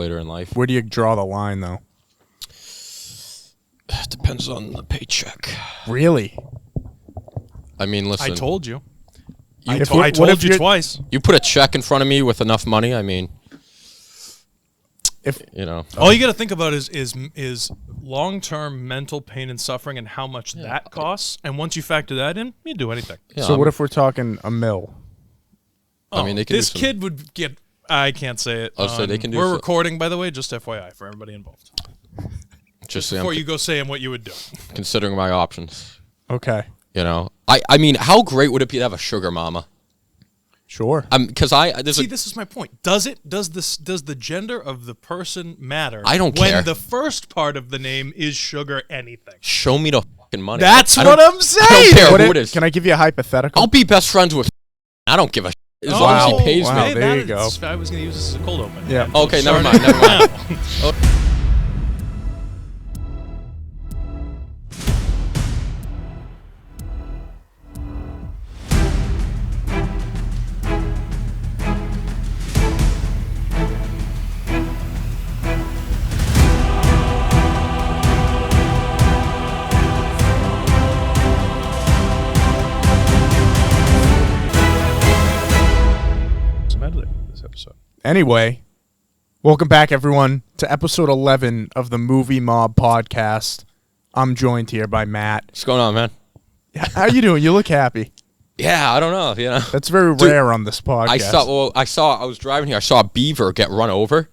later in life. Where do you draw the line, though? Depends on the paycheck. Really? I mean, listen. I told you. I told you twice. You put a check in front of me with enough money. I mean, if you know, all you got to think about is long-term mental pain and suffering and how much that costs. And once you factor that in, you do anything. yeah, so what if we're talking $1 million? I mean, they can do this some- kid would get. I can't say it. I'll say they can do We're so- recording, by the way, just FYI for everybody involved. just Before you go saying what you would do. considering my options? Okay. You know, I mean, how great would it be to have a sugar mama? Sure. Because This is my point. Does the gender of the person matter? I don't when care. the first part of the name is sugar anything. show me the fucking money. That's I what don't- I'm saying. I don't care What who it is. Can I give you a hypothetical? I'll be best friends with. I don't give a. As long as he pays Wow, me. there you go. I was going to use this as a cold open. Yeah. Okay, never Sorry. mind. Some editing for this episode. Anyway, welcome back, everyone, to episode 11 of the Movie Mob podcast. I'm joined here by Matt. What's going on, man? How you doing? You look happy. Yeah, I don't know. You know, That's very rare on this podcast. I was driving here. I saw a beaver get run over.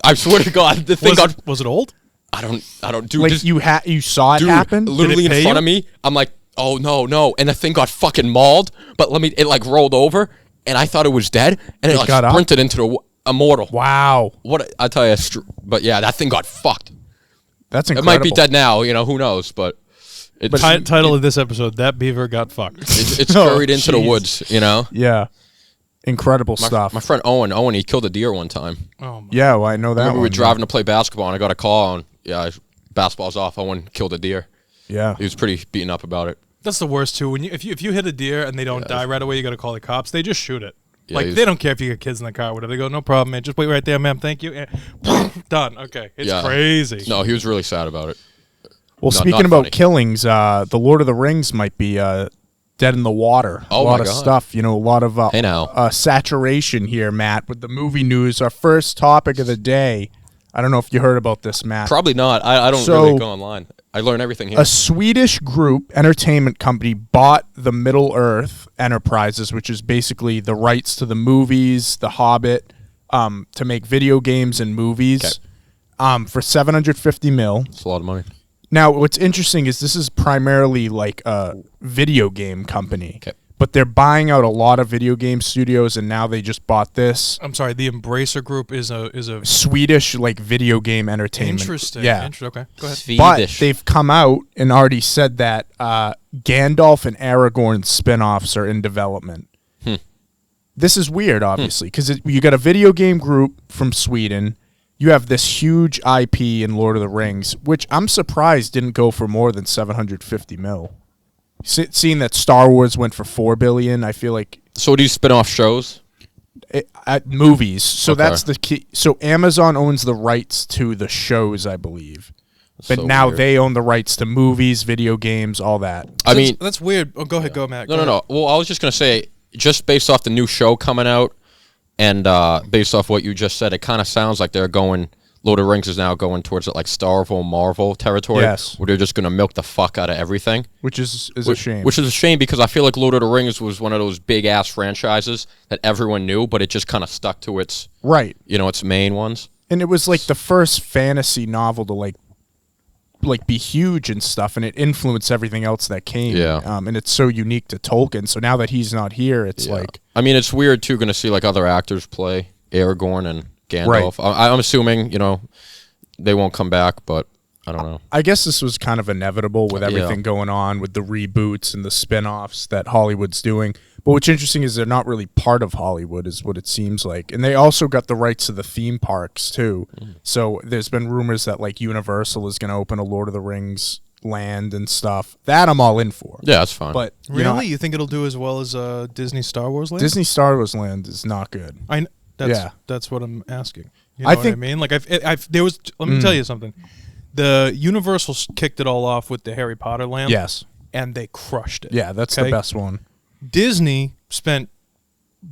I swear to God, the thing Was it old? I don't do Like this. you saw it Dude, happen? literally Did it in pay front you? of me. I'm like, oh no, and the thing got fucking mauled. But it like rolled over, and I thought it was dead, and it like got up? sprinted into the immortal. Wow. What I tell you, but yeah, that thing got fucked. That's It incredible. might be dead now. You know, who knows? But it's Title of this episode: That beaver got fucked. it's Oh, buried into the jeez. woods. You know, Yeah. Incredible stuff. my friend Owen, he killed a deer one time. Oh my. Yeah, well, I know that Remember we one. were driving to play basketball, and I got a call, and basketball's off. Owen killed a deer. Yeah. He was pretty beaten up about it. That's the worst too. When if you hit a deer and they don't die right away, you got to call the cops. They just shoot it. Yeah, Like he's- they don't care if you got kids in the car or whatever. They go, no problem, man. Just wait right there, ma'am. Thank you. And done. Okay, it's Yeah. crazy. No, he was really sad about it. Well, No, speaking not about funny. killings, the Lord of the Rings might be dead in the water. Oh a lot my of God. stuff, a lot of Hey, now. saturation here, Matt, with the movie news. Our first topic of the day. I don't know if you heard about this, Matt. Probably not. I don't So- really go online. I learn everything here. A Swedish group, entertainment company, bought the Middle Earth Enterprises, which is basically the rights to the movies, The Hobbit, to make video games and movies, for $750 million. It's a lot of money. Now, what's interesting is this is primarily like a video game company, Okay. but they're buying out a lot of video game studios, and now they just bought this I'm sorry. The Embracer Group is a Swedish like video game entertainment. interesting. Yeah. Okay, go ahead. But Swedish. they've come out and already said that Gandalf and Aragorn spin-offs are in development. This is weird, obviously, because you got a video game group from Sweden. You have this huge IP in Lord of the Rings, which I'm surprised didn't go for more than $750 million. Seeing that Star Wars went for $4 billion, I feel like So do you spin off shows? at movies. So Okay. that's the key. So Amazon owns the rights to the shows, I believe. But So now weird. they own the rights to movies, video games, all that. I mean, that's weird. Oh, go ahead, go Matt. no. Well, I was just gonna say, just based off the new show coming out, and based off what you just said, it kind of sounds like they're going. Lord of the Rings is now going towards like Starville, Marvel territory, Yes. where they're just gonna milk the fuck out of everything. Which is a shame. Which is a shame because I feel like Lord of the Rings was one of those big ass franchises that everyone knew, but it just kind of stuck to its right. its main ones. And it was like the first fantasy novel to like be huge and stuff, and it influenced everything else that came. Yeah. And it's so unique to Tolkien. So now that he's not here, it's Yeah. like I mean, it's weird too, going to see like other actors play Aragorn and Gandalf. I'm assuming they won't come back, but I don't know. I guess this was kind of inevitable with everything Yeah. going on with the reboots and the spin-offs that Hollywood's doing. But what's interesting is they're not really part of Hollywood is what it seems like. And they also got the rights to the theme parks too. So there's been rumors that like Universal is going to open a Lord of the Rings land and stuff. That I'm all in for. Yeah, that's fine. But Really, you think it'll do as well as Disney Star Wars Land? Disney Star Wars land is not good. That's what I'm asking. You know what I mean? Like there was. Let me tell you something. The Universal kicked it all off with the Harry Potter land. Yes. And they crushed it. Yeah, that's the best one. Disney spent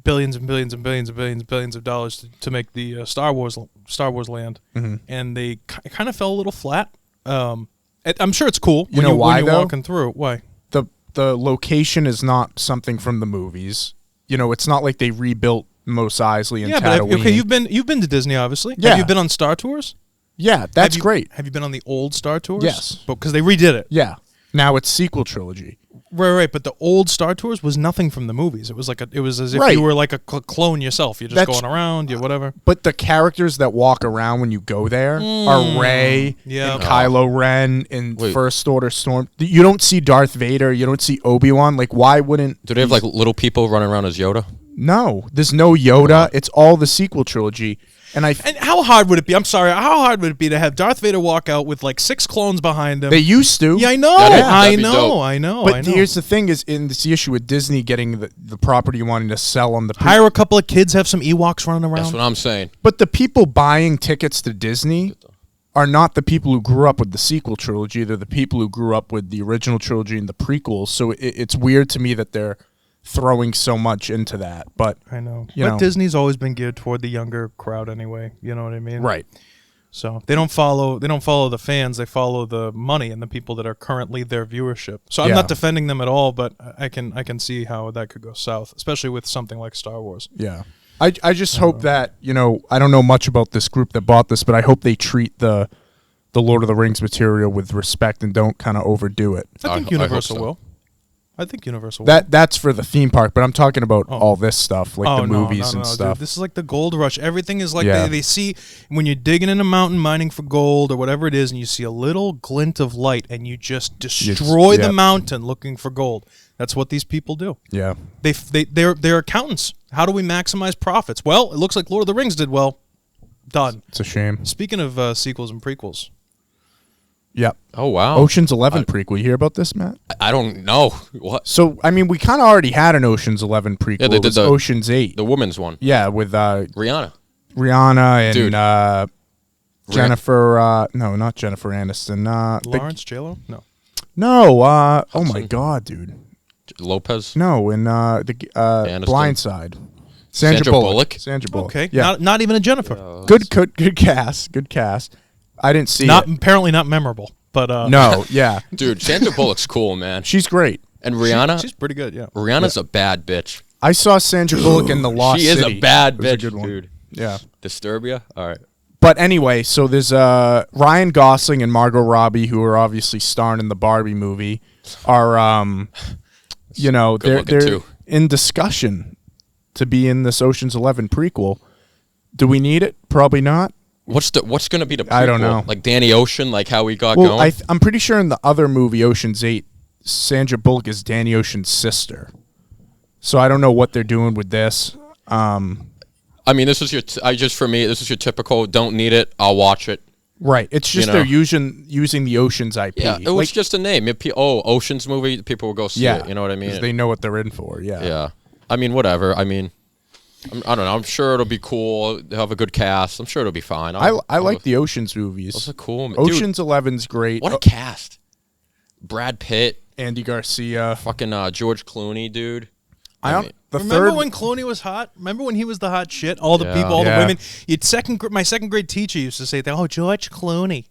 billions and billions and billions and billions of dollars to make the Star Wars land, and they kind of fell a little flat. I'm sure it's cool. You know why, when you're though? walking through. Why? The location is not something from the movies. You know, it's not like they rebuilt Mos Eisley and Tatooine. But okay, you've been to Disney, obviously. Yeah. Have you been on Star Tours? Yeah, that's great. Have you been on the old Star Tours? Yes. Because they redid it. Yeah. Now it's sequel trilogy. Right. But the old Star Tours was nothing from the movies. It was as if you were like a clone yourself. You're just going around, whatever. But the characters that walk around when you go there are Rey and Kylo Ren and First Order Storm. You don't see Darth Vader. You don't see Obi-Wan. Like, why wouldn't... Do they have, like, little people running around as Yoda? No. There's no Yoda. It's all the sequel trilogy. And how hard would it be? I'm sorry. How hard would it be to have Darth Vader walk out with like 6 clones behind him? They used to. Yeah, I know. I know. But here's the thing: is in this issue with Disney getting the property wanting to sell on the hire a couple of kids, have some Ewoks running around. That's what I'm saying. But the people buying tickets to Disney are not the people who grew up with the sequel trilogy. They're the people who grew up with the original trilogy and the prequels. So it's weird to me that they're throwing so much into that, but I know. But Disney's always been geared toward the younger crowd anyway. You know what I mean? Right. So they don't follow the fans. They follow the money and the people that are currently their viewership. So I'm not defending them at all, but I can see how that could go south, especially with something like Star Wars. Yeah. I just hope that, I don't know much about this group that bought this, but I hope they treat the Lord of the Rings material with respect and don't kind of overdo it. I think Universal will. I think Universal. That's for the theme park, but I'm talking about all this stuff, like the movies and stuff. Dude, this is like the gold rush. Everything is like they see when you're digging in a mountain mining for gold or whatever it is, and you see a little glint of light, and you just destroy the mountain looking for gold. That's what these people do. Yeah, they're accountants. How do we maximize profits? Well, it looks like Lord of the Rings did well. Done. It's a shame. Speaking of sequels and prequels. Yep. Oh, wow. Ocean's 11 prequel. You hear about this, Matt? I don't know. What? So, I mean, we kind of already had an Ocean's 11 prequel. Yeah, they did Ocean's 8. The woman's one. Yeah, with Rihanna. And Jennifer, no, not Jennifer Aniston. Lawrence, J-Lo? No. No, oh my God, dude. Lopez? No, in Blindside. Sandra Bullock. Sandra Bullock. Okay, yeah. not even a Jennifer. Good cast. Good cast. I didn't see it. Apparently not memorable, but no, yeah. Dude, Sandra Bullock's cool, man. She's great. And Rihanna? She's pretty good, yeah. Rihanna's a bad bitch. I saw Sandra Bullock in The Lost City. She is a bad bitch, a good one. dude. Yeah. Disturbia? All right. But anyway, so there's Ryan Gosling and Margot Robbie, who are obviously starring in the Barbie movie, are they're in discussion to be in this Ocean's 11 prequel. Do we need it? Probably not. What's going to be the prequel? I don't know. Like Danny Ocean, like how we got going? I'm pretty sure in the other movie, Ocean's 8, Sandra Bullock is Danny Ocean's sister. So I don't know what they're doing with this. I mean, this is this is your typical don't need it, I'll watch it. Right. It's just they're using the Ocean's IP. Yeah, it was just a name. Ocean's movie, people will go see it. You know what I mean? Because they know what they're in for. Yeah. Yeah. I mean, whatever. I mean, I don't know. I'm sure it'll be cool. They'll have a good cast. I'm sure it'll be fine. I like the Ocean's movies. Those are cool. Ocean's 11's great. What a cast. Brad Pitt. Andy Garcia. Fucking George Clooney, dude. Remember when Clooney was hot? Remember when he was the hot shit? All the people, all the women. My second grade teacher used to say, "Oh, George Clooney."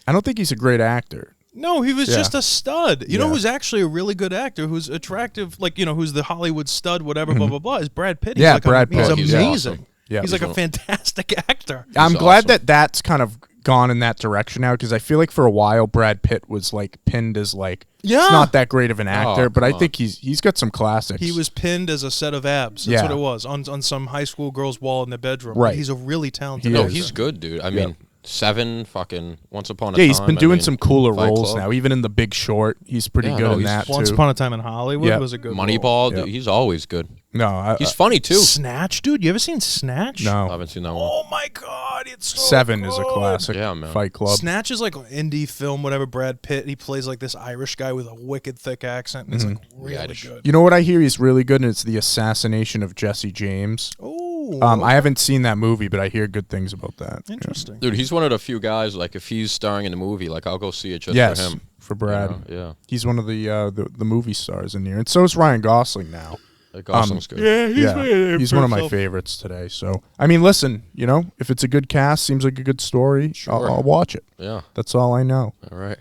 I don't think he's a great actor. No, he was just a stud. You know who's actually a really good actor, who's attractive, like, who's the Hollywood stud, whatever, blah, blah, blah, is Brad Pitt. Brad Pitt. He's amazing. Awesome. Yeah, he's like a fantastic actor. I'm glad that that's kind of gone in that direction now, because I feel like for a while Brad Pitt was like pinned as like he's not that great of an actor, but I think he's got some classics. He was pinned as a set of abs. That's what it was on some high school girl's wall in their bedroom. Right. He's a really talented actor. actor. He's good, dude. I mean, Seven, fucking Once Upon a Time. Yeah, he's been doing some cooler roles Club. now. Even in The Big Short, he's pretty good in that, Once Upon a Time in Hollywood was a good Moneyball, role. dude, he's always good. No, he's funny, too. Snatch, dude? You ever seen Snatch? No. I haven't seen that one. Oh, my God. It's so Seven good. is a classic Fight Club. Snatch is like an indie film, whatever. Brad Pitt, he plays like this Irish guy with a wicked thick accent. And it's like really good. You know what I hear he's really good in? It's The Assassination of Jesse James. Oh, Ooh, I haven't seen that movie, but I hear good things about that. interesting. Dude, he's one of the few guys, like, if he's starring in the movie, like, I'll go see it just Yes, for him. for Brad. You know? He's one of the movie stars in here, and so is Ryan Gosling now. Yeah. Gosling's good. Yeah, He's one of my favorites today. So, I mean, listen, you know, if it's a good cast, seems like a good story, Sure. I'll watch it. Yeah. That's all I know. All right.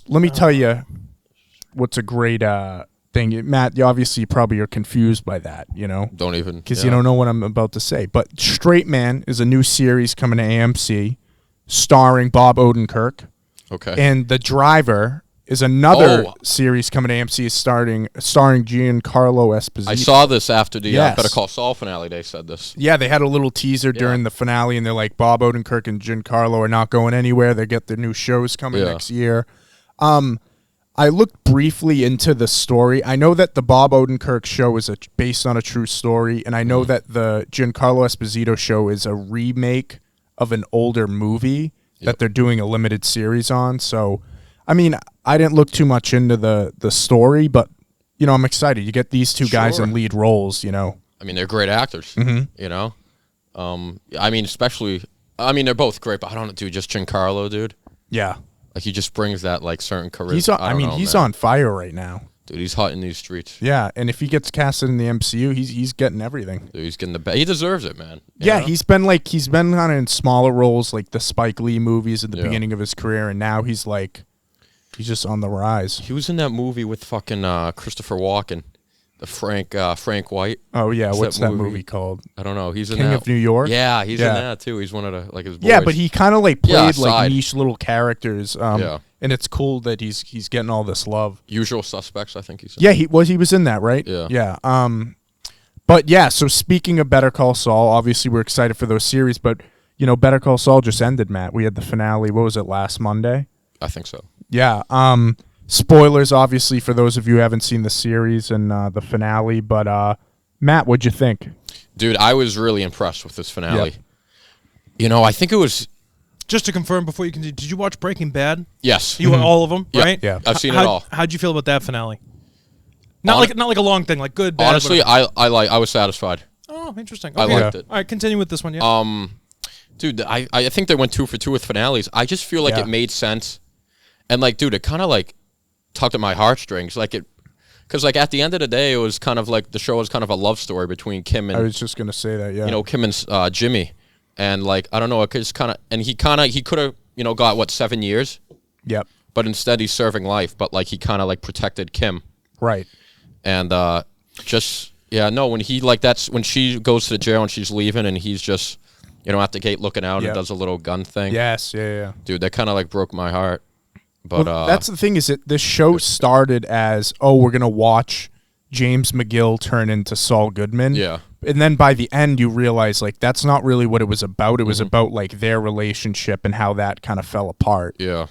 Let me tell you what's a great thing. Matt, you obviously probably are confused by that, you know? Don't even. Because you don't know what I'm about to say. But Straight Man is a new series coming to AMC starring Bob Odenkirk. Okay. And The Driver is another series coming to AMC starring Giancarlo Esposito. I saw this after the Yes. Better Call Saul finale. They said this. Yeah, they had a little teaser during the finale, and they're like, Bob Odenkirk and Giancarlo are not going anywhere. They get their new shows coming next year. I looked briefly into the story. I know that the Bob Odenkirk show is based on a true story, and I know that the Giancarlo Esposito show is a remake of an older movie that they're doing a limited series on. So, I mean, I didn't look too much into the story, but, you know, I'm excited. You get these two guys in lead roles, you know. I mean, they're great actors, you know? I mean, especially, I mean, they're both great, but I don't know, dude, just Giancarlo, dude. Yeah. Like, he just brings that, like, certain charisma. He's on fire right now. Dude, he's hot in these streets. Yeah, and if he gets casted in the MCU, he's getting everything. Dude, he's getting the best. He deserves it, man. Yeah, know? he's been kind of in smaller roles, like the Spike Lee movies at the beginning of his career, and now he's just on the rise. He was in that movie with fucking Christopher Walken, the Frank White. Oh yeah, what's that movie called? I don't know. He's in King that. of New York. Yeah, he's in that too. He's one of the his boys. Yeah, but he kind of like played like side. niche little characters. And it's cool that he's getting all this love. Usual Suspects, I think he's in. Yeah, he was in that, right? Yeah. Yeah. But yeah, so speaking of Better Call Saul, obviously we're excited for those series, but you know, Better Call Saul just ended, Matt. We had the finale, what was it, last Monday? I think so. Yeah. Spoilers, obviously, for those of you who haven't seen the series and the finale. But Matt, what'd you think? Dude, I was really impressed with this finale. Yep. You know, I think it was. Just to confirm before you continue, did you watch Breaking Bad? Yes. You all of them, Yeah. right? Yeah. I've seen it all. How'd you feel about that finale? Not like a long thing, like good, bad. Honestly, whatever. I was satisfied. Oh, interesting. I Okay. liked it. All right, continue with this one. Yeah. Dude, I think they went 2 for 2 with finales. I just feel like it made sense, and like, dude, it kind of like tugged at my heartstrings, like it, because like at the end of the day, it was kind of like the show was kind of a love story between Kim and I was just gonna say that. Yeah. you know, Kim and Jimmy, and like I don't know, it just kind of, and he could have got what 7 years, Yep. but instead he's serving life, but like he kind of like protected Kim, Right. and just when he like that's when she goes to the jail and she's leaving and he's just at the gate looking out and does a little gun thing. Yes. Yeah. Dude, that kind of like broke my heart. But Well, that's the thing, is that this show started as, we're gonna watch James McGill turn into Saul Goodman. Yeah. And then by the end, you realize like that's not really what it was about. It was about like their relationship and how that kind of fell apart. Yeah.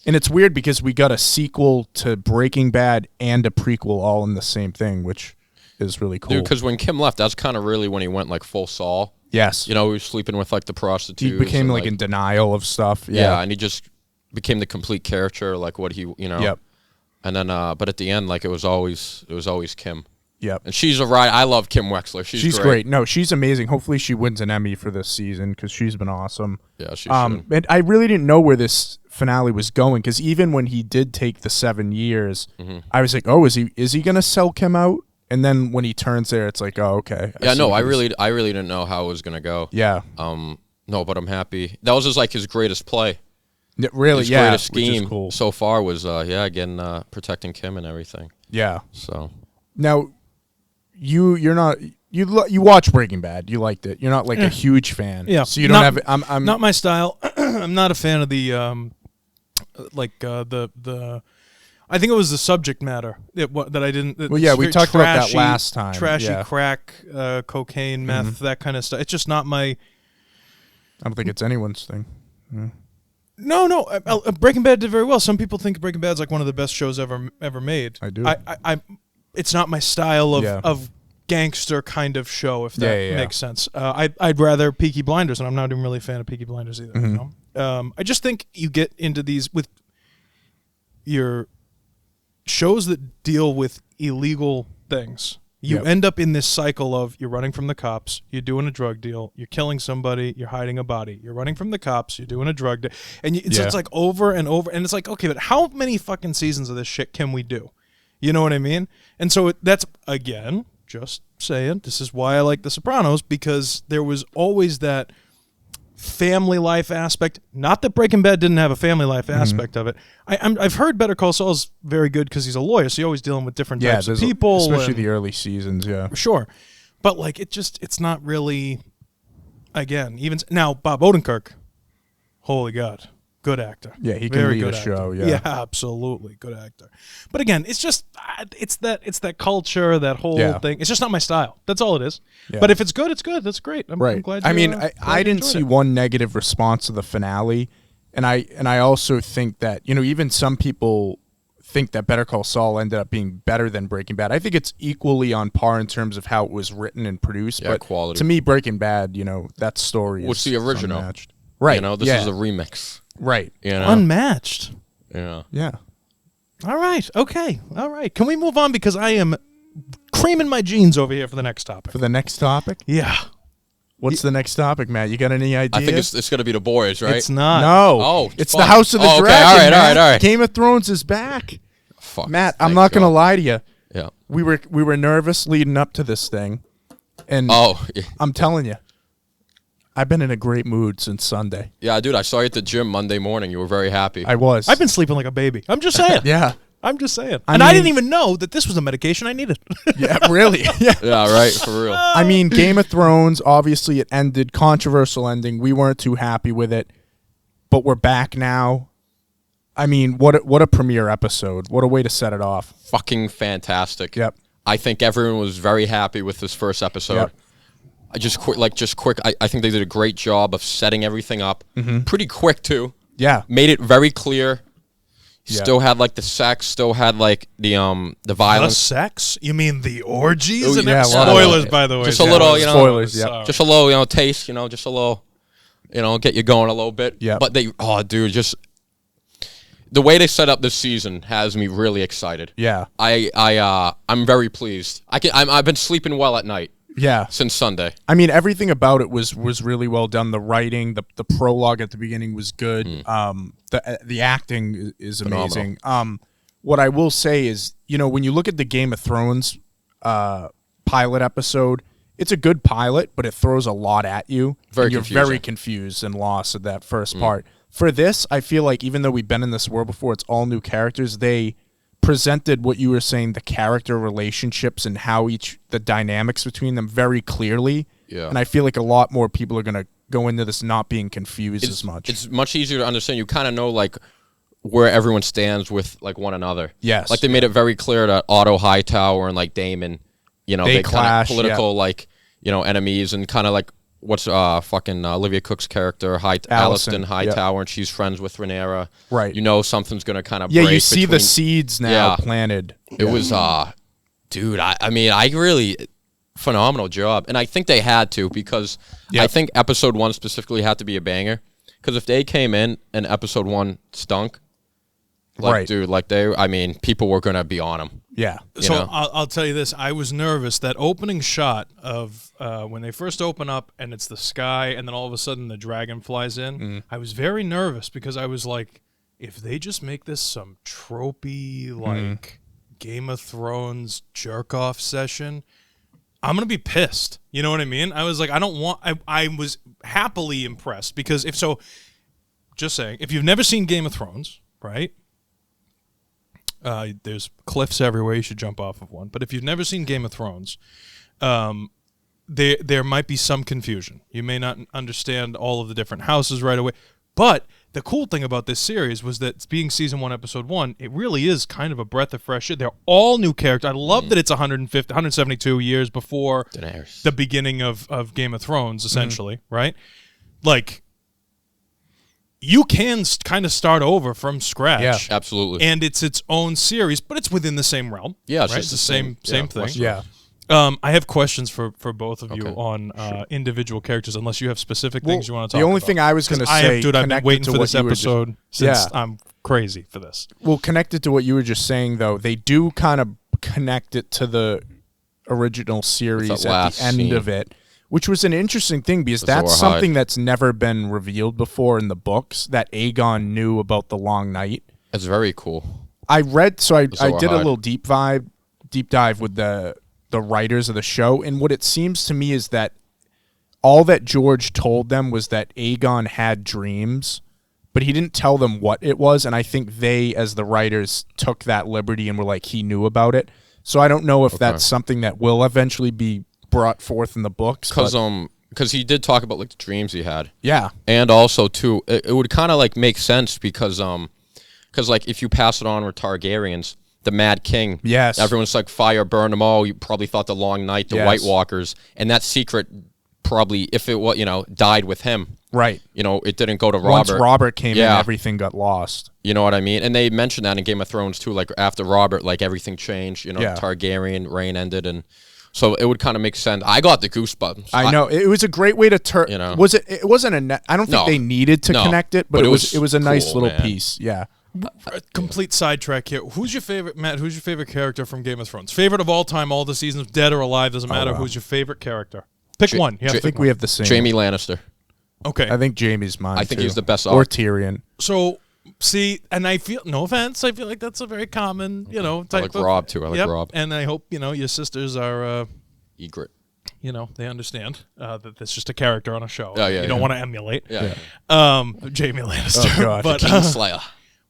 And it's weird because we got a sequel to Breaking Bad and a prequel all in the same thing, which is really cool. Dude, because when Kim left, that's kind of really when he went like full Saul. Yes. You know, he was sleeping with like the prostitutes. He became and, like in denial of stuff. Yeah, and he just became the complete caricature, like what he, Yep. And then, but at the end, like it was always Kim. Yep. And she's a ride. I love Kim Wexler. She's great. No, she's amazing. Hopefully she wins an Emmy for this season because she's been awesome. Yeah, she should. And I really didn't know where this finale was going because even when he did take the 7 years, I was like, oh, is he gonna sell Kim out? And then when he turns there, it's like, oh, okay. I really didn't know how it was gonna go. Yeah. No, but I'm happy. That was just like his greatest play. Really, His yeah. greatest which is scheme cool. so far was, again, protecting Kim and everything. Yeah. So. Now, you're not you watch Breaking Bad. You liked it. You're not like a huge fan. Yeah. So you don't have. I'm not my style. I'm not a fan of the the. I think it was the subject matter that I didn't. Well, yeah, we talked about that last time. Trashy crack, cocaine, meth, that kind of stuff. It's just not my. I don't think it's anyone's thing. Yeah. No. Breaking Bad did very well. Some people think Breaking Bad's like one of the best shows ever made. I do. It's not my style of gangster kind of show, if that makes sense. I'd rather Peaky Blinders, and I'm not even really a fan of Peaky Blinders either. You know? I just think you get into these with your shows that deal with illegal things, You Yep. end up in this cycle of you're running from the cops, you're doing a drug deal, you're killing somebody, you're hiding a body, you're running from the cops, you're doing a drug deal, and it's like over and over, and it's like, okay, but how many fucking seasons of this shit can we do? You know what I mean? And so that's, again, just saying, this is why I like The Sopranos, because there was always that family life aspect. Not that Breaking Bad didn't have a family life aspect of it. I've heard Better Call Saul's very good because he's a lawyer, so you're always dealing with different types of people, especially the early seasons. Yeah, sure, but like it's not really. Again, even now, Bob Odenkirk, holy God, good actor. Yeah, he can very lead good a actor. show. Yeah, absolutely good actor. But again, it's just it's that culture, that whole thing. It's just not my style. That's all it is. Yeah. But if it's good, it's good. That's great. I'm glad. I mean, I didn't see one negative response to the finale, and I also think that even some people think that Better Call Saul ended up being better than Breaking Bad. I think it's equally on par in terms of how it was written and produced. Yeah, but quality. To me, Breaking Bad, that story What's is the original? unmatched. Right. This is a remix. Right. Unmatched. Yeah. Yeah. All right. Okay. All right. Can we move on, because I am creaming my jeans over here for the next topic. For the next topic? Yeah. What's the next topic, Matt? You got any ideas? I think it's going to be the boys, right? It's not. No. Oh, it's fuck. the House of the Dragon. Okay. All right. Game of Thrones is back. Fuck. Matt, I'm not going to lie to you. Yeah. We were nervous leading up to this thing, and I'm telling you, I've been in a great mood since Sunday. Yeah, dude, I saw you at the gym Monday morning. You were very happy. I was. I've been sleeping like a baby. I'm just saying. Yeah. I'm just saying. I I didn't even know that this was a medication I needed. Yeah, really. Yeah. Yeah, right, for real. I mean, Game of Thrones, obviously it ended, controversial ending. We weren't too happy with it, but we're back now. I mean, what a premiere episode. What a way to set it off. Fucking fantastic. Yep. I think everyone was very happy with this first episode. Yep. I think they did a great job of setting everything up. Pretty quick, too. Yeah. Made it very clear. Yeah. Still had like the sex, still had like the violence. The sex? You mean the orgies? Oh, and yeah, spoilers, by the way. Just a little, spoilers, just a little, taste, just a little, get you going a little bit. Yeah. But just the way they set up this season has me really excited. Yeah. I'm very pleased. I've been sleeping well at night. Yeah. Since Sunday. I mean, everything about it was really well done. The writing, the prologue at the beginning was good. The acting is amazing. What I will say is, when you look at the Game of Thrones pilot episode, it's a good pilot, but it throws a lot at you. You're very confused and lost at that first part. For this, I feel like even though we've been in this world before, it's all new characters. They presented what you were saying, the character relationships and how the dynamics between them very clearly. Yeah. And I feel like a lot more people are going to go into this not being confused as much. It's much easier to understand. You kind of know like where everyone stands with like one another. Yes. Like they made it very clear that Otto Hightower and like Damon, they clash, kind of political like, enemies, and kind of like what's fucking Olivia Cook's character, Alicent Hightower, and she's friends with Rhaenyra. Right. Something's going to kind of break. Yeah, you see the seeds now planted. It was, dude, I mean, I really, phenomenal job. And I think they had to, because I think episode 1 specifically had to be a banger. Because if they came in and episode 1 stunk, dude, people were going to be on them. Yeah. So I'll tell you this. I was nervous. That opening shot of when they first open up and it's the sky and then all of a sudden the dragon flies in, I was very nervous because I was like, if they just make this some tropey, like Game of Thrones jerk-off session, I'm going to be pissed. You know what I mean? I was like, I was happily impressed because just saying, if you've never seen Game of Thrones, right? There's cliffs everywhere. You should jump off of one. But if you've never seen Game of Thrones, there might be some confusion. You may not understand all of the different houses right away. But the cool thing about this series was that being season 1, episode 1, it really is kind of a breath of fresh air. They're all new characters. I love that it's 172 years before the beginning of Game of Thrones, essentially, right? Like, you can kind of start over from scratch. Yeah, absolutely. And it's its own series, but it's within the same realm. Yeah, it's just the same thing. Yeah. I have questions for both of you on individual characters, unless you have specific things you want to talk about. The only thing I was going to say, I've been waiting for this episode since I'm crazy for this. Well, connected to what you were just saying, though, they do kind of connect it to original series at last the end scene. of it, which was an interesting thing because that's something that's never been revealed before in the books, that Aegon knew about the Long Night. It's very cool. I read, so I did a little deep dive with the writers of the show, and what it seems to me is that all that George told them was that Aegon had dreams, but he didn't tell them what it was, and I think they, as the writers, took that liberty and were like, he knew about it. So I don't know if that's something that will eventually be brought forth in the books. Because he did talk about like the dreams he had. Yeah. And also, too, it would kind of like make sense because like if you pass it on with Targaryens, the Mad King. Yes. Everyone's like, fire, burn them all. You probably thought the Long Night, the White Walkers. And that secret probably, if it was, died with him. Right. It didn't go to Robert. Once Robert came in, everything got lost. You know what I mean? And they mentioned that in Game of Thrones, too. Like, after Robert, like, everything changed. Targaryen reign ended. And so it would kind of make sense. I got the goosebumps. I know. It was a great way to turn. Was it? It wasn't a. I don't think they needed to connect it, but it was a nice cool, little piece. Yeah. Complete sidetrack here. Who's your favorite, Matt? Who's your favorite character from Game of Thrones? Favorite of all time, all the seasons, dead or alive, doesn't matter. Who's your favorite character? Pick one. I think we have the same. Jaime Lannister. Okay. I think Jaime's mine. I think too. he's the best. Or Tyrion. So, see, and I feel, no offense, I feel like that's a very common, type I like Rob, too. I like Rob. And I hope, your sisters are... Egret. They understand that that's just a character on a show. Oh, yeah, you don't want to emulate. Yeah. Jamie Lannister. Oh, God. But, Kingslayer.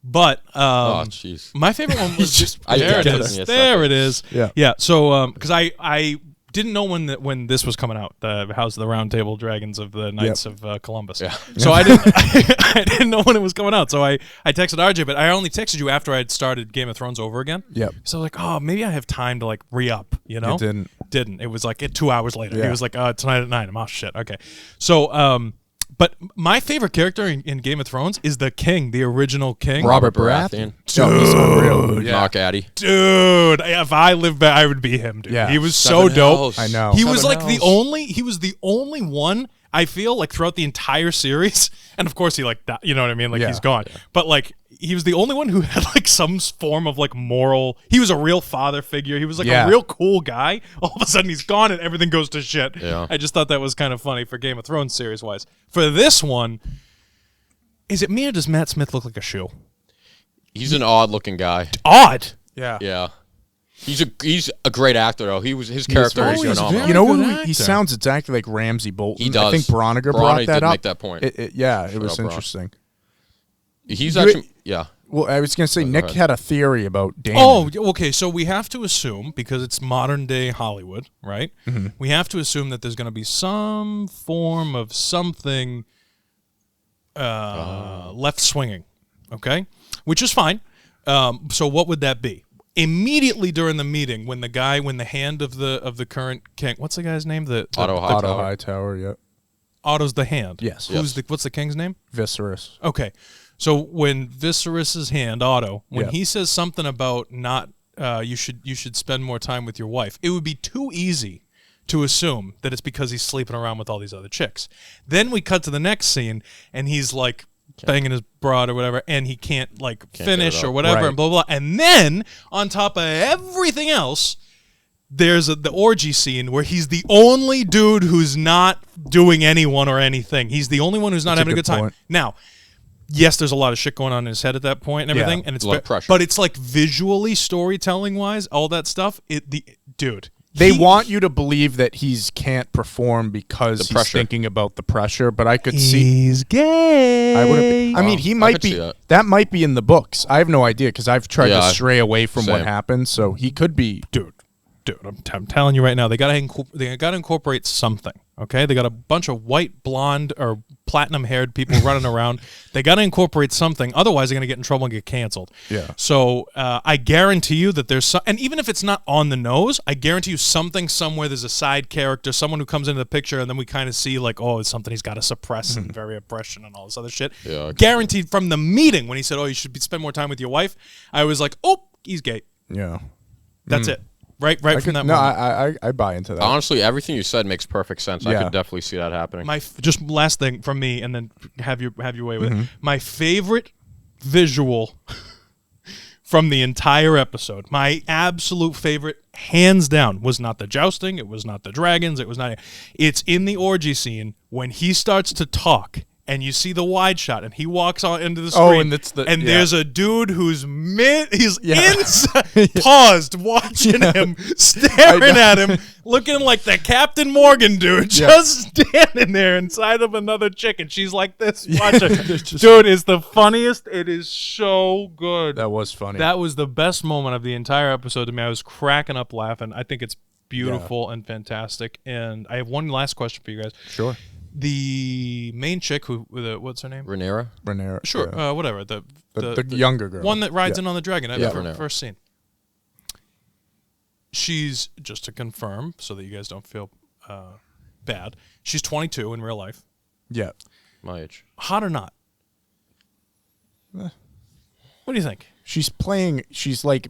But oh, jeez. my favorite one was just there it is. There it is. Yeah. Yeah. So because I didn't know when this was coming out, the House of the Round Table Dragons of the Knights of Columbus. Yeah. So I didn't know when it was coming out. So I texted RJ, but I only texted you after I had started Game of Thrones over again. Yep. So like, oh, maybe I have time to like re-up. It didn't. It was like 2 hours later. Yeah. He was like, tonight at 9. I'm oh shit. Okay. So but my favorite character in Game of Thrones is the king, the original king. Robert Baratheon. Dude, he's unreal. Yeah. Knock Addy. Dude, if I lived back, I would be him, dude. Yeah. He was so dope. I know. He was like the only one, I feel, like throughout the entire series. And of course he like that, you know what I mean? Like he's gone. Yeah. But like he was the only one who had like some form of like moral. He was a real father figure. He was like a real cool guy. All of a sudden he's gone and everything goes to shit. Yeah. I just thought that was kind of funny for Game of Thrones series wise. For this one, is it me or does Matt Smith look like a shoe? He's an odd looking guy. Odd. Yeah. Yeah. He's a great actor though. His character is phenomenal. You know, he sounds exactly like Ramsay Bolton. He does. I think Broniger brought that did up. Make that point. It was interesting. He's actually Well, I was going to say Nick had a theory about Damon. Oh, okay. So we have to assume, because it's modern day Hollywood, right? Mm-hmm. We have to assume that there's going to be some form of something left swinging, okay? Which is fine. So what would that be? Immediately during the meeting, when the hand of the current king, what's the guy's name? Otto Hightower. Yeah. Otto's the hand. Yes. What's the king's name? Viserys. Okay. So when Viserys's hand, Otto, when he says something about not you should spend more time with your wife, it would be too easy to assume that it's because he's sleeping around with all these other chicks. Then we cut to the next scene, and he's like banging his broad or whatever, and he can't finish or whatever, and blah, blah, blah. And then, on top of everything else, there's the orgy scene where he's the only dude who's not doing anyone or anything. He's the only one who's not having a good time. Now, yes, there's a lot of shit going on in his head at that point and everything, and it's a lot of pressure. But it's like visually, storytelling wise, all that stuff. They want you to believe that he's can't perform because he's thinking about the pressure, but I could see he's gay. I mean, he might be. That might be in the books. I have no idea because I've tried to stray away from what happened. So he could be, dude. I'm telling you right now, they gotta incorporate something. Okay, they got a bunch of white, blonde, or platinum-haired people running around. They gotta incorporate something, otherwise they're gonna get in trouble and get canceled. Yeah. So I guarantee you that there's and even if it's not on the nose, I guarantee you something somewhere. There's a side character, someone who comes into the picture, and then we kind of see like, oh, it's something he's got to suppress and very oppression and all this other shit. Yeah. Guaranteed from the meeting when he said, oh, you should spend more time with your wife. I was like, oh, he's gay. Yeah. That's it. Right from that moment. No, I buy into that. Honestly, everything you said makes perfect sense. I could definitely see that happening. Just last thing from me, and then have your way with it. My favorite visual from the entire episode. My absolute favorite, hands down, was not the jousting. It was not the dragons. It was not. It's in the orgy scene when he starts to talk. And you see the wide shot, and he walks on into the screen, there's a dude who's inside, paused, watching him, staring at him, looking like the Captain Morgan dude, just standing there inside of another chick, and she's like this, watching. Dude, it's the funniest. It is so good. That was funny. That was the best moment of the entire episode to me. I was cracking up laughing. I think it's beautiful and fantastic. And I have one last question for you guys. Sure. The main chick, what's her name? Rhaenyra. Sure, whatever. The younger girl. One that rides in on the dragon. First scene. She's, just to confirm, so that you guys don't feel bad, she's 22 in real life. Yeah. My age. Hot or not? What do you think? She's like,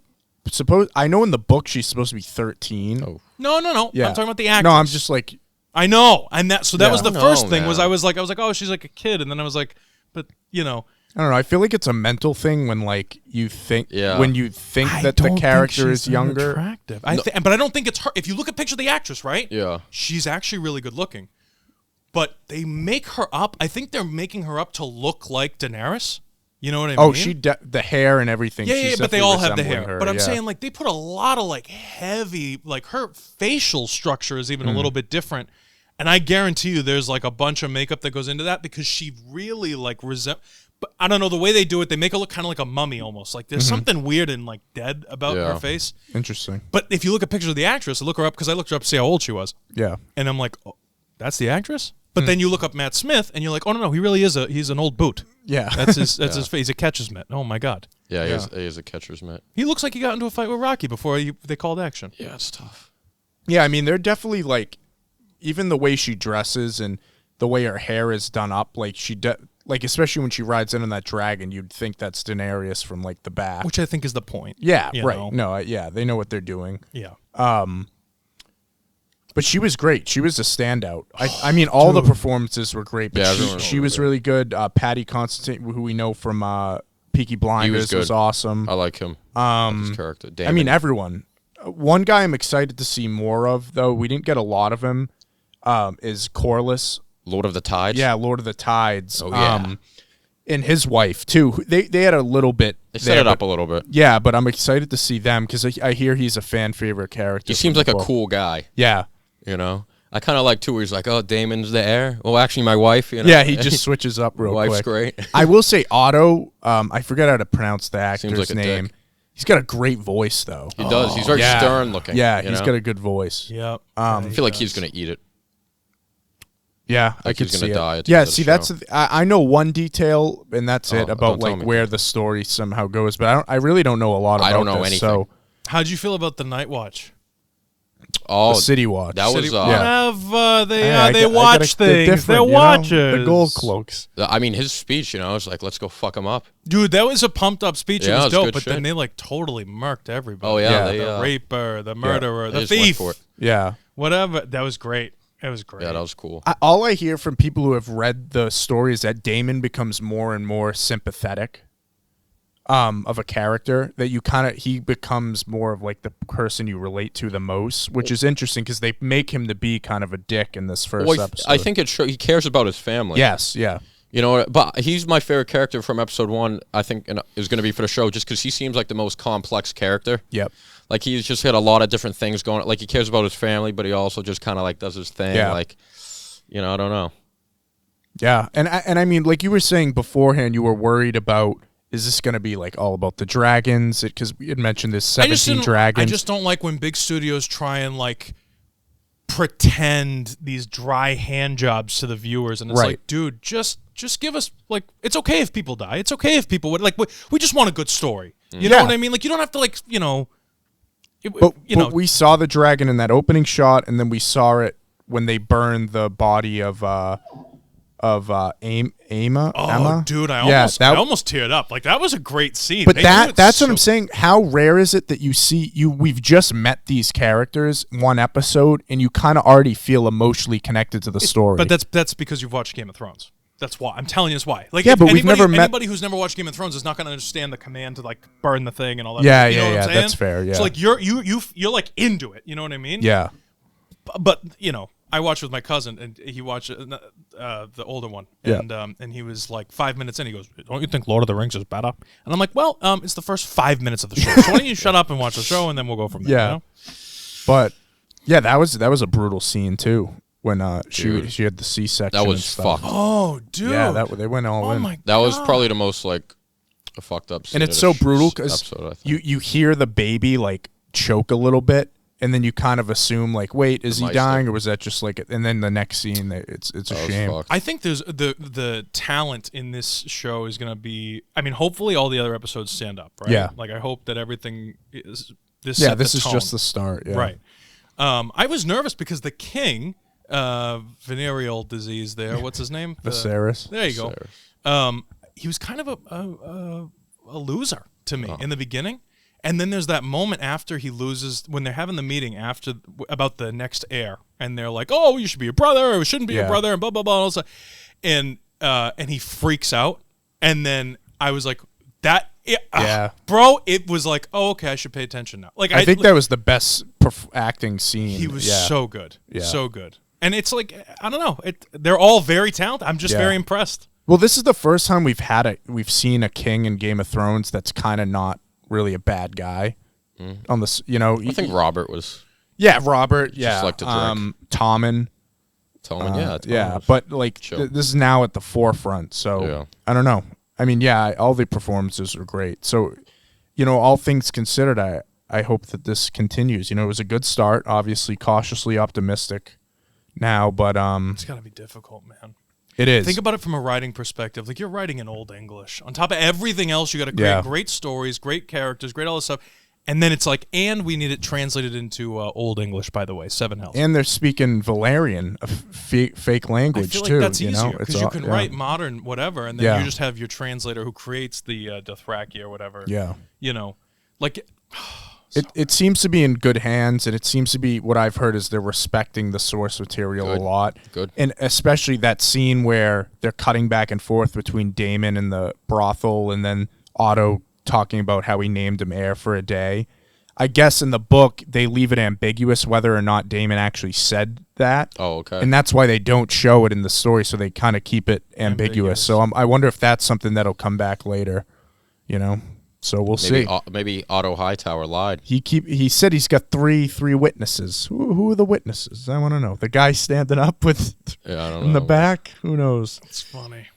I know in the book she's supposed to be 13. Oh. No. Yeah. I'm talking about the actress. No, I'm just like... I know, and that was the first thing. Was I was like, oh, she's like a kid, and then I was like, but you know, I don't know. I feel like it's a mental thing when like you think when you think that the character is younger. Attractive. But I don't think it's her. If you look at picture of the actress, right? Yeah, she's actually really good looking. But they make her up. I think they're making her up to look like Daenerys. You know what I mean? Oh, the hair and everything. Yeah, but they all have the hair. But I'm saying, like, they put a lot of, like, heavy, like, her facial structure is even a little bit different. And I guarantee you there's, like, a bunch of makeup that goes into that because she really, like, but I don't know, the way they do it, they make her look kind of like a mummy almost. Like, there's something weird and, like, dead about her face. Interesting. But if you look at pictures of the actress, I look her up because I looked her up to see how old she was. Yeah. And I'm like, oh, that's the actress? But then you look up Matt Smith, and you're like, oh, no, he really is he's an old boot. Yeah. That's his face. He's a catcher's mitt. Oh, my God. Yeah, he is a catcher's mitt. He looks like he got into a fight with Rocky before they called action. Yeah, it's tough. Yeah, I mean, they're definitely, like, even the way she dresses and the way her hair is done up, like, like, especially when she rides in on that dragon, you'd think that's Daenerys from, like, the back. Which I think is the point. Yeah, right. Know? No, they know what they're doing. Yeah. But she was great. She was a standout. I mean, all the performances were great. But she was really good. Patty Constantine, who we know from Peaky Blinders, was awesome. I like him. His character. Damon. I mean, everyone. One guy I'm excited to see more of, though we didn't get a lot of him, is Corlys. Lord of the Tides? Yeah, Lord of the Tides. Oh, yeah. And his wife, too. They had a little bit. They set it up a little bit. Yeah, but I'm excited to see them because I hear he's a fan favorite character. He seems like a cool guy. Yeah. You know? I kind of like, too, where he's like, oh, Damon's the heir? Well, actually, my wife, you know? Yeah, he just switches up real quick. Wife's great. I will say Otto, I forget how to pronounce the actor's like name. Dick. He's got a great voice, though. He does. He's very stern looking. Yeah, he's got a good voice. Yep. I feel like he's going to eat it. Yeah, like he's going to die. Yeah, see, that's I know one detail, and that's it about like where the story somehow goes, but I really don't know a lot about I don't know this, anything. So. How'd you feel about the Night Watch? Oh, the City Watch. That was they watch things. They're watchers. The gold cloaks. I mean, his speech, it's like, let's go fuck him up. Dude, that was a pumped up speech. Yeah, it was dope, good but shit. then they like totally murked everybody. Oh yeah, the raper, the murderer, the they thief. went for it. Yeah, whatever. That was great. It was great. Yeah, that was cool. All I hear from people who have read the story is that Damon becomes more and more sympathetic. Of a character that he becomes more of like the person you relate to the most, which is interesting because they make him to be kind of a dick in this first episode. I think he cares about his family. Yes, yeah. But he's my favorite character from episode 1, I think, is going to be for the show just because he seems like the most complex character. Yep. Like he's just had a lot of different things going on. Like he cares about his family, but he also just kind of like does his thing. Yeah. Like, I don't know. Yeah, and I mean, like you were saying beforehand, you were worried about, is this going to be like all about the dragons? Because we had mentioned this 17 dragons. I just don't like when big studios try and like pretend these dry hand jobs to the viewers, and it's like, dude, just give us like, it's okay if people die. It's okay if people would like. We just want a good story. You know what I mean? Like you don't have to like But we saw the dragon in that opening shot, and then we saw it when they burned the body of Emma. Oh, dude, I almost teared up. Like that was a great scene. But that's what I'm saying. How rare is it that we've just met these characters one episode and you kind of already feel emotionally connected to the story. But that's because you've watched Game of Thrones. That's why. I'm telling you, that's why. Like, yeah, but we've never met anybody who's never watched Game of Thrones is not going to understand the command to like burn the thing and all that. Yeah, you know what I'm saying? That's fair. Yeah. So like you're like into it. You know what I mean? Yeah. But I watched with my cousin, and he watched the older one, and he was like 5 minutes in. He goes, "Don't you think Lord of the Rings is better?" And I'm like, "Well, it's the first 5 minutes of the show. So why don't you shut up and watch the show, and then we'll go from there." Yeah. You know? But yeah, that was a brutal scene too when she had the C-section. That was and stuff. fucked. Oh, dude. Yeah, they went all in. My that was probably the most like fucked up scene. And it's so brutal because you hear the baby like choke a little bit. And then you kind of assume, like, wait, is he dying, or was that just like? And then the next scene, it's a shame. Fucked. I think there's the talent in this show is gonna be. I mean, hopefully all the other episodes stand up, right? Yeah. Like I hope that everything is this. Yeah, set this the is tone. just the start. Yeah. Right. I was nervous because the king, venereal disease. There, what's his name? Viserys. There you go. He was kind of a loser to me in the beginning. And then there's that moment after he loses, when they're having the meeting about the next heir, and they're like, "Oh, you should be a brother, or you shouldn't be a brother," and blah blah blah, and he freaks out, and then I was like, bro, it was like, oh, okay, I should pay attention now. Like I think that was the best acting scene. He was so good, so good, and it's like I don't know, they're all very talented. I'm just very impressed. Well, this is the first time we've seen a king in Game of Thrones that's kind of not really a bad guy. On this, I think Robert was. Yeah, Robert. Yeah, just like to drink. Tommen. Yeah, but like this is now at the forefront. So I don't know. I mean, all the performances are great. So, all things considered, I hope that this continues. It was a good start. Obviously, cautiously optimistic now, but it's gotta be difficult, man. It is. Think about it from a writing perspective. Like, you're writing in Old English. On top of everything else, you got to create great stories, great characters, great all this stuff. And then it's like, and we need it translated into Old English, by the way, 7 Hells. And they're speaking Valerian, a fake language, I feel too. Like that's easier, because you can write modern whatever, and then you just have your translator who creates the Dothraki or whatever. Yeah. Like... It seems to be in good hands, and it seems to be, what I've heard is they're respecting the source material a lot. Good. And especially that scene where they're cutting back and forth between Daemon and the brothel, and then Otto talking about how he named him heir for a day. I guess in the book, they leave it ambiguous whether or not Daemon actually said that. Oh, okay. And that's why they don't show it in the story, so they kind of keep it ambiguous. So I wonder if that's something that'll come back later, So we'll see. Maybe Otto Hightower lied. He said he's got three witnesses. Who are the witnesses? I want to know. The guy standing up with I don't in know. the back. Who knows? It's funny.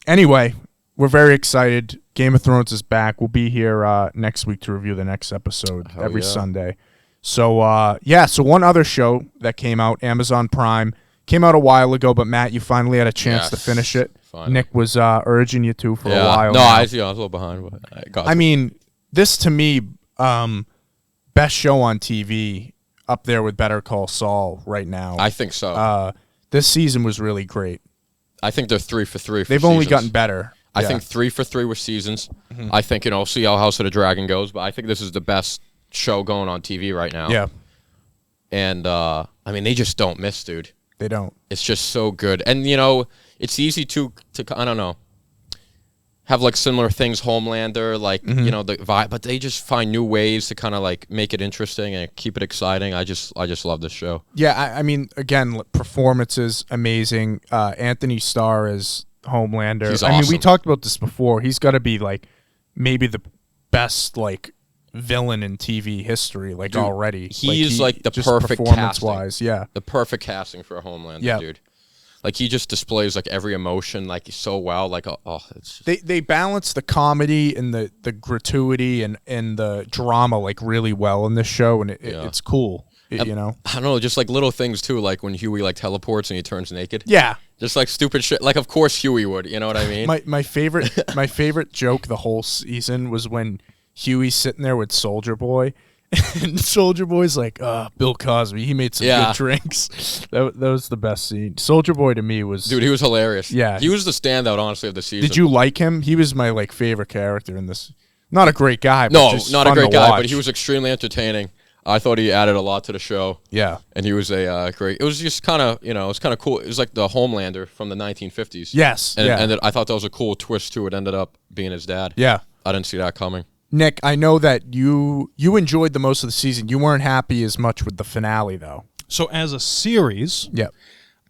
Anyway, we're very excited. Game of Thrones is back. We'll be here next week to review the next episode every Sunday. So so one other show that came out, Amazon Prime, came out a while ago. But Matt, you finally had a chance to finish it. Finally. Nick was urging you to for a while. No, I was a little behind, but I got I mean, this to me, best show on TV, up there with Better Call Saul right now. I think so. This season was really great. I think they're 3 for 3 for They've seasons. only gotten better. I think 3 for 3 with seasons. Mm-hmm. I think, see how House of the Dragon goes, but I think this is the best show going on TV right now. Yeah. And, I mean, they just don't miss, dude. They don't. It's just so good. And, it's easy to I don't know, have like similar things, Homelander, like, the vibe, but they just find new ways to kind of like make it interesting and keep it exciting. I just love this show. Yeah, I mean, again, performances amazing. Anthony Starr as Homelander. He's I mean, we awesome. talked about this before. He's got to be like maybe the best like villain in TV history, like, dude, already. He's like the just perfect performance-wise, casting. The perfect casting for a Homelander, dude. Like, he just displays like every emotion like so well. Like, it's just... they balance the comedy and the gratuity and the drama like really well in this show, and it's cool. I don't know, just like little things too, like when Huey like teleports and he turns naked. Yeah, just like stupid shit. Like, of course Huey would. You know what I mean? my favorite joke the whole season was when Huey's sitting there with Soldier Boy. And Soldier Boy's like, Bill Cosby, he made some good drinks. That was the best scene. Soldier Boy to me was... Dude, he was hilarious. Yeah. He was the standout, honestly, of the season. Did you like him? He was my favorite character in this. Not a great guy, but no, just not a fun great to guy, watch. but he was extremely entertaining. I thought he added a lot to the show. Yeah. And he was a great. It was just kind of, it was kind of cool. It was like the Homelander from the 1950s. Yes. And I thought that was a cool twist too. It ended up being his dad. Yeah. I didn't see that coming. Nick, I know that you enjoyed the most of the season. You weren't happy as much with the finale, though. So as a series, Yep.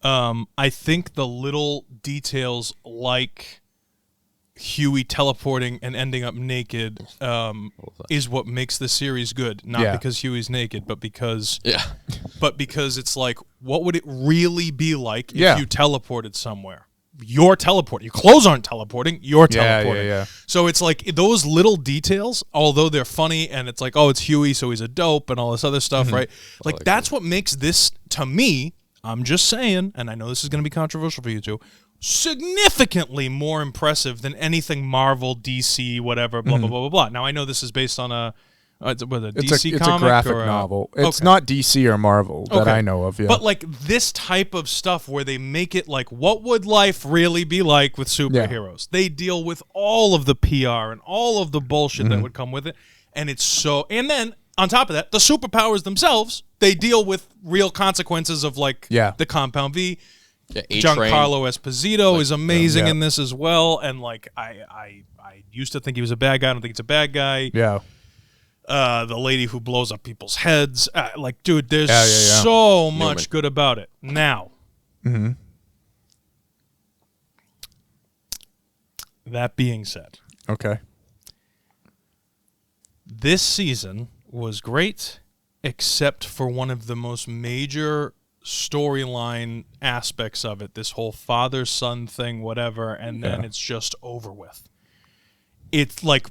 I think the little details like Huey teleporting and ending up naked is what makes the series good. Not because Huey's naked, but because it's like, what would it really be like if you teleported somewhere? You're teleporting. Your clothes aren't teleporting. You're teleporting. Yeah. So it's like those little details, although they're funny, and it's like, oh, it's Huey, so he's a dope, and all this other stuff, right? Like that's what makes this, to me, I'm just saying, and I know this is going to be controversial for you two, significantly more impressive than anything Marvel, DC, whatever, blah, blah, blah, blah, blah. Now, I know this is based on a DC it's comic? A graphic novel. It's not DC or Marvel that I know of, But like this type of stuff where they make it like, what would life really be like with superheroes? They deal with all of the PR and all of the bullshit that would come with it. And it's so... And then, on top of that, the superpowers themselves, they deal with real consequences of like the Compound V. Giancarlo Esposito is amazing in this as well. And like, I used to think he was a bad guy. I don't think he's a bad guy. Yeah. The lady who blows up people's heads. Like, dude, there's so much good about it. Now, that being said, okay, this season was great, except for one of the most major storyline aspects of it, this whole father-son thing, whatever, and then it's just over with. It's like...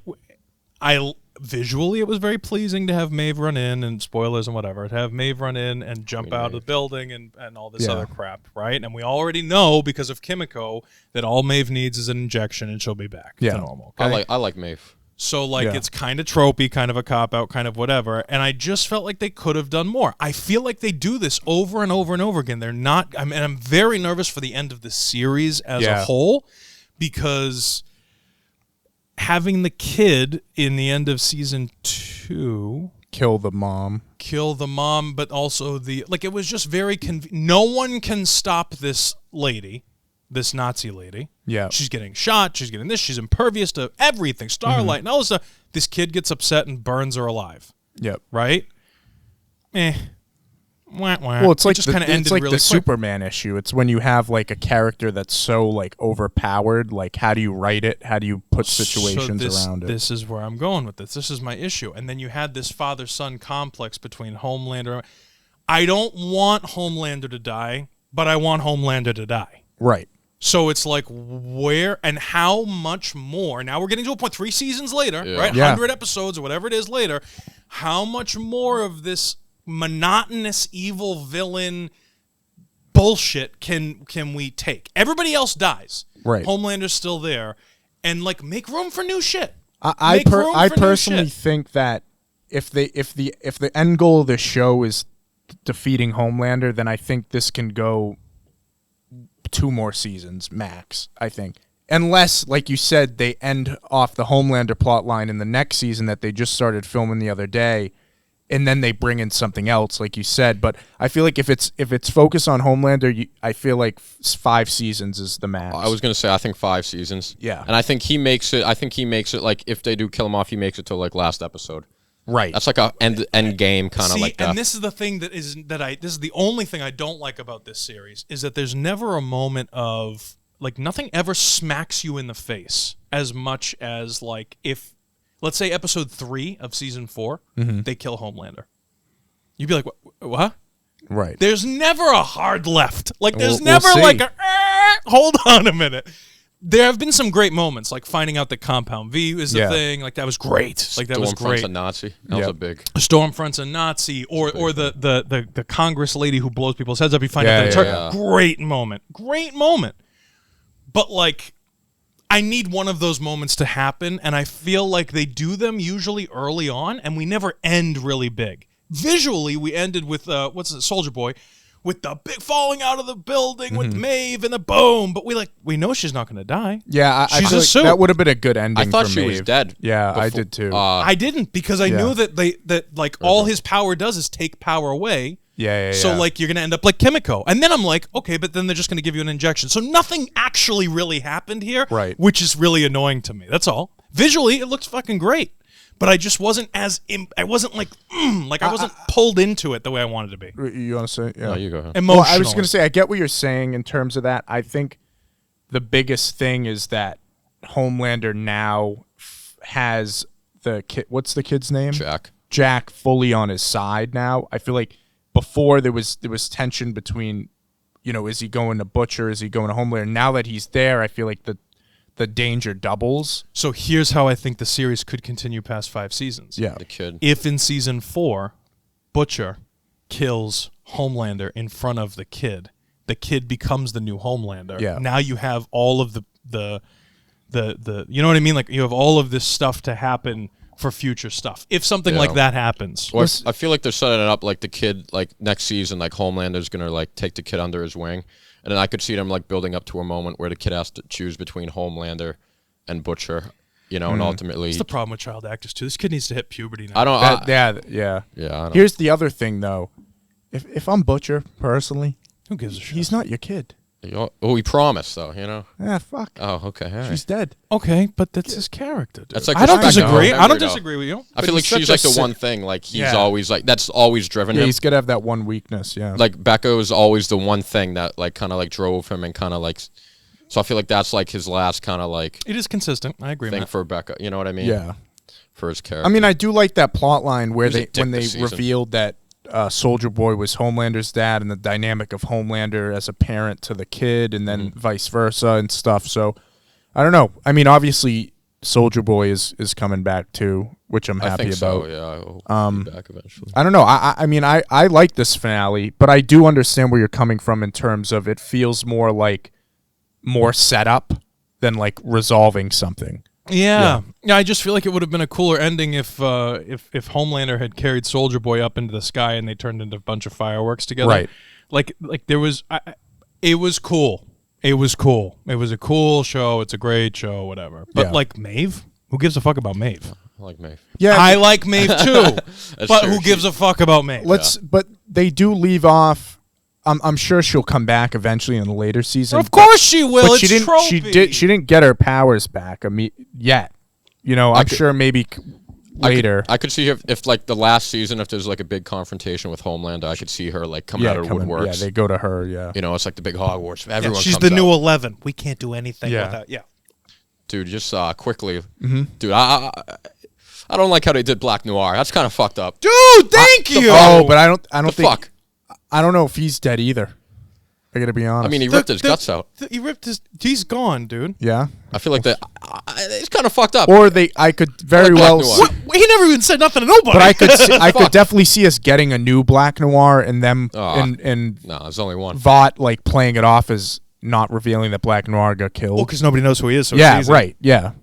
Visually, it was very pleasing to have Maeve run in, and spoilers and whatever, to have Maeve run in and jump out of the building and all this other crap, right? And we already know, because of Kimiko, that all Maeve needs is an injection and she'll be back to normal. Okay? I like Maeve. So, like, it's kind of tropey, kind of a cop-out, kind of whatever, and I just felt like they could have done more. I feel like they do this over and over and over again. They're not... and I'm very nervous for the end of the series as a whole, because... having the kid in the end of season 2 kill the mom, but also it was just very no one can stop this lady, this Nazi lady. Yeah, she's getting shot, she's getting this, she's impervious to everything, starlight and all this stuff. This kid gets upset and burns her alive. Yep. Right? Well, it's like just kind of ended like really the quick. Superman issue. It's when you have like a character that's so like overpowered. Like, how do you write it? How do you put situations around it? This is where I'm going with this. This is my issue. And then you had this father-son complex between Homelander. I don't want Homelander to die, but I want Homelander to die. Right. So it's like, where and how much more? Now we're getting to a point 3 seasons later, right? Yeah. 100 episodes or whatever it is later. How much more of this monotonous evil villain bullshit can we take? Everybody else dies. Right. Homelander's still there, and like make room for new shit. I personally think that if the end goal of the show is defeating Homelander, then I think this can go 2 more seasons max. I think, unless, like you said, they end off the Homelander plotline in the next season that they just started filming the other day, and then they bring in something else, like you said. But I feel like if it's focused on Homelander, I feel like 5 seasons is the max. I was gonna say I think 5 seasons. Yeah, and I think he makes it. Like if they do kill him off, he makes it to like last episode. Right. That's like a end game kind of like that. And this is the thing this is the only thing I don't like about this series is that there's never a moment of like nothing ever smacks you in the face as much as like if. Let's say episode 3 of season 4, they kill Homelander. You'd be like, what? Right. There's never a hard left. Like, there's we'll never see. like a, hold on a minute. There have been some great moments, like finding out that Compound V is the thing. Like, that was great. Like, that was great. Stormfront's a Nazi. That was a big. Stormfront's a Nazi. Or the Congress lady who blows people's heads up. You find out that it's her. Yeah. Great moment. Great moment. But, like, I need one of those moments to happen, and I feel like they do them usually early on, and we never end really big. Visually, we ended with Soldier Boy, with the big falling out of the building with Maeve and the boom. But we know she's not going to die. Yeah, I she's feel a suit. that would have been a good ending. I thought for she was Maeve. dead. Yeah, I did too. I didn't because I knew that all his power does is take power away. Yeah. So like you're gonna end up like Kimiko, and then I'm like, okay, but then they're just gonna give you an injection. So nothing actually really happened here, right? Which is really annoying to me. That's all. Visually, it looks fucking great, but I just wasn't I wasn't like I wasn't pulled into it the way I wanted to be. You want to say? Yeah, no, you go ahead. Emotional. Well, I was gonna say I get what you're saying in terms of that. I think the biggest thing is that Homelander now has the kid. What's the kid's name? Jack fully on his side now. I feel like. Before there was tension between, is he going to Butcher, is he going to Homelander? Now that he's there, I feel like the danger doubles. So here's how I think the series could continue past 5 seasons. Yeah, the kid. If in season 4, Butcher kills Homelander in front of the kid becomes the new Homelander. Yeah. Now you have all of the you know what I mean? Like you have all of this stuff to happen for future stuff. If something like that happens. Well, I feel like they're setting it up like the kid, like next season, like Homelander's going to like take the kid under his wing. And then I could see them like building up to a moment where the kid has to choose between Homelander and Butcher, and ultimately. That's the problem with child actors too. This kid needs to hit puberty now. I don't. Yeah. I don't. Here's the other thing though. If I'm Butcher, personally, who gives a shit? He's not your kid. Oh, he promised though, Yeah, fuck. Oh, okay. All right. She's dead. Okay, but that's his character, dude. That's like I don't respect disagree. to I don't Homelander, disagree with you. I feel like she's like the one thing. Like he's always like that's always driven him. He's gotta have that one weakness. Yeah. Like Becca is always the one thing that like kind of like drove him and kind of like. So I feel like that's like his last kind of like. It is consistent. I agree. Thing with that. for Becca, you know what I mean? Yeah. For his character. I mean, I do like that plot line where when they season. revealed that Soldier Boy was Homelander's dad and the dynamic of Homelander as a parent to the kid and then vice versa and stuff. So I don't know. I mean, obviously Soldier Boy is coming back too, which I'm happy about. So, yeah, I hope he'll be back eventually. I don't know. I mean, I like this finale, but I do understand where you're coming from in terms of it feels more like more setup than like resolving something. Yeah, I just feel like it would have been a cooler ending if Homelander had carried Soldier Boy up into the sky and they turned into a bunch of fireworks together. Right. Like there was, it was cool. It was cool. It was a cool show. It's a great show. Whatever. But like Maeve, who gives a fuck about Maeve? I like Maeve. Yeah, I like Maeve too. But true. who gives a fuck about Maeve? But they do leave off. I'm sure she'll come back eventually in the later season. Of course she will. But It's she didn't. tropey. She didn't get her powers back yet. I'm sure maybe later. I could see if like the last season, if there's like a big confrontation with Homelander, I could see her like come out of the woodworks. Yeah, they go to her. Yeah. It's like the big Hogwarts. Everyone. She's comes the new out. 11. We can't do anything without. Yeah. Dude, just quickly, dude. I don't like how they did Black Noir. That's kind of fucked up. Dude, thank you. Oh, but I don't think. Fuck. I don't know if he's dead either. I gotta be honest. I mean, he ripped his guts out. He ripped his. He's gone, dude. Yeah. I feel like that. It's kind of fucked up. Or I could very Black well. Noir. He never even said nothing to nobody. But I could definitely see us getting a new Black Noir and them and no, there's only one. Vought like playing it off as not revealing that Black Noir got killed. Well, because nobody knows who he is. So yeah, it's easy. right. Yeah,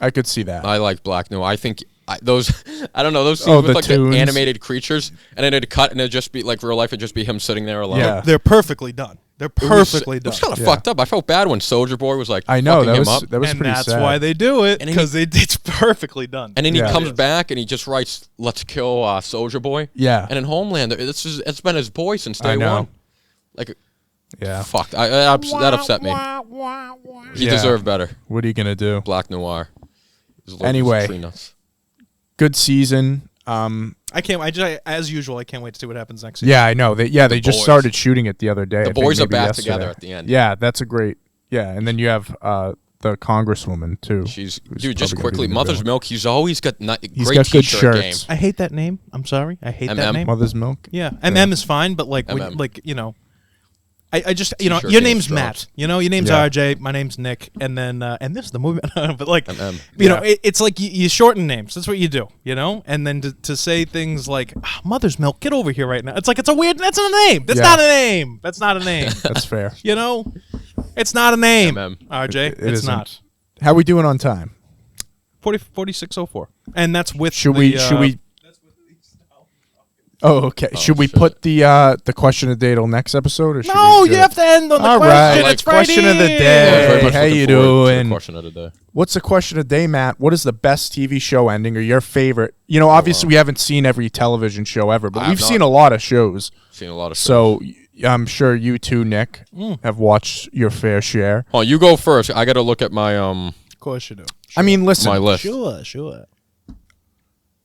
I could see that. I like Black Noir. I think those. I don't know those scenes with like tunes. the animated creatures, and then it'd cut, and it'd just be like real life. It'd just be him sitting there alone. Yeah. They're perfectly done. They're perfectly done. It was kind of fucked up. I felt bad when Soldier Boy was like, I know fucking that him was up. that was and pretty that's sad. why they do it, because it's perfectly done. And then he Yeah. comes back and he just writes, "Let's kill Soldier Boy." Yeah. And in Homelander, it's been his boy since day I know. one. Like, Yeah. fuck. That upset me. He deserved better. What are you gonna do? Black Noir. Anyway. Good season. I can't. As usual, I can't wait to see what happens next season. Yeah, I know. They just boys. started shooting it the other day. The I think boys are maybe back yesterday. together at the end. Yeah, that's a great. Yeah, and then you have the Congresswoman too. She's who's dude. Just probably gonna quickly, be the Mother's villain. Milk. He's always got great got good t-shirt game. shirts. I hate that name. I'm sorry. I hate that name. Mother's Milk. Yeah, MM is fine, but like, MM. I just T-shirt your game name's drops. Matt. Your name's Yeah. RJ. My name's Nick, and then and this is the movie. But like, MM. it's like you shorten names. That's what you do, and then to say things like Mother's Milk, get over here right now. It's like it's a weird. That's not a name. That's not a name. That's not a name. That's fair. It's not a name. MM. RJ, It it's isn't. not. How we doing on time? 4604, and that's with Should the, we? Oh, okay. Should we shit. put the question of the day till next episode, or should No, we do you it? have to end on the All question. right. Like It's right question of the here. Yeah, I was very day. much How looking you forward to the doing? question of the day. What's the question of the day, Matt? What is the best TV show ending or your favorite? You know, obviously we haven't seen every television show ever, but I have we've not. seen a lot of shows. Seen a lot of shows. So I'm sure you too, Nick, have watched your fair share. Oh, you go first. I got to look at my Of course you do. I mean, listen, my list. Sure.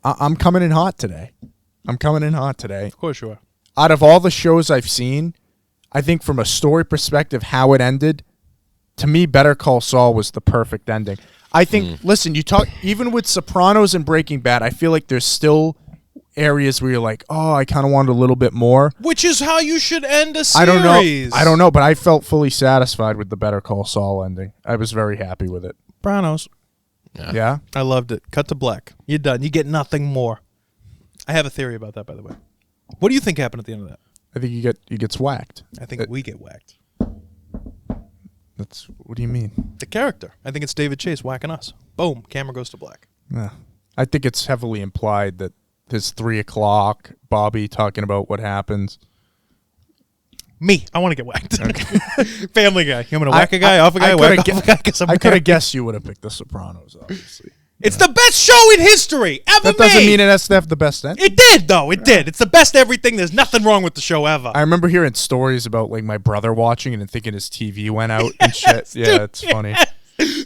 I'm coming in hot today. Of course you are. Out of all the shows I've seen, I think from a story perspective, how it ended, to me, Better Call Saul was the perfect ending. I think, listen, you talk, even with Sopranos and Breaking Bad, I feel like there's still areas where you're like, oh, I kind of wanted a little bit more. Which is how you should end a series. I don't know, but I felt fully satisfied with the Better Call Saul ending. I was very happy with it. Sopranos. Yeah? I loved it. Cut to black. You're done. You get nothing more. I have a theory about that, by the way. What do you think happened at the end of that? I think he gets whacked. I think we get whacked. What do you mean? The character. I think it's David Chase whacking us. Boom. Camera goes to black. Yeah. I think it's heavily implied that there's 3 o'clock, Bobby talking about what happens. Me. I want to get whacked. Okay. Family Guy. I'm going to whack a guy, off a guy, whack off a guy. I could have guessed you would have picked The Sopranos, obviously. It's the best show in history ever That doesn't mean it has to have the best ending. It did, though. It did. It's the best everything. There's nothing wrong with the show ever. I remember hearing stories about like my brother watching it and thinking his TV went out and shit. Yeah, it's funny.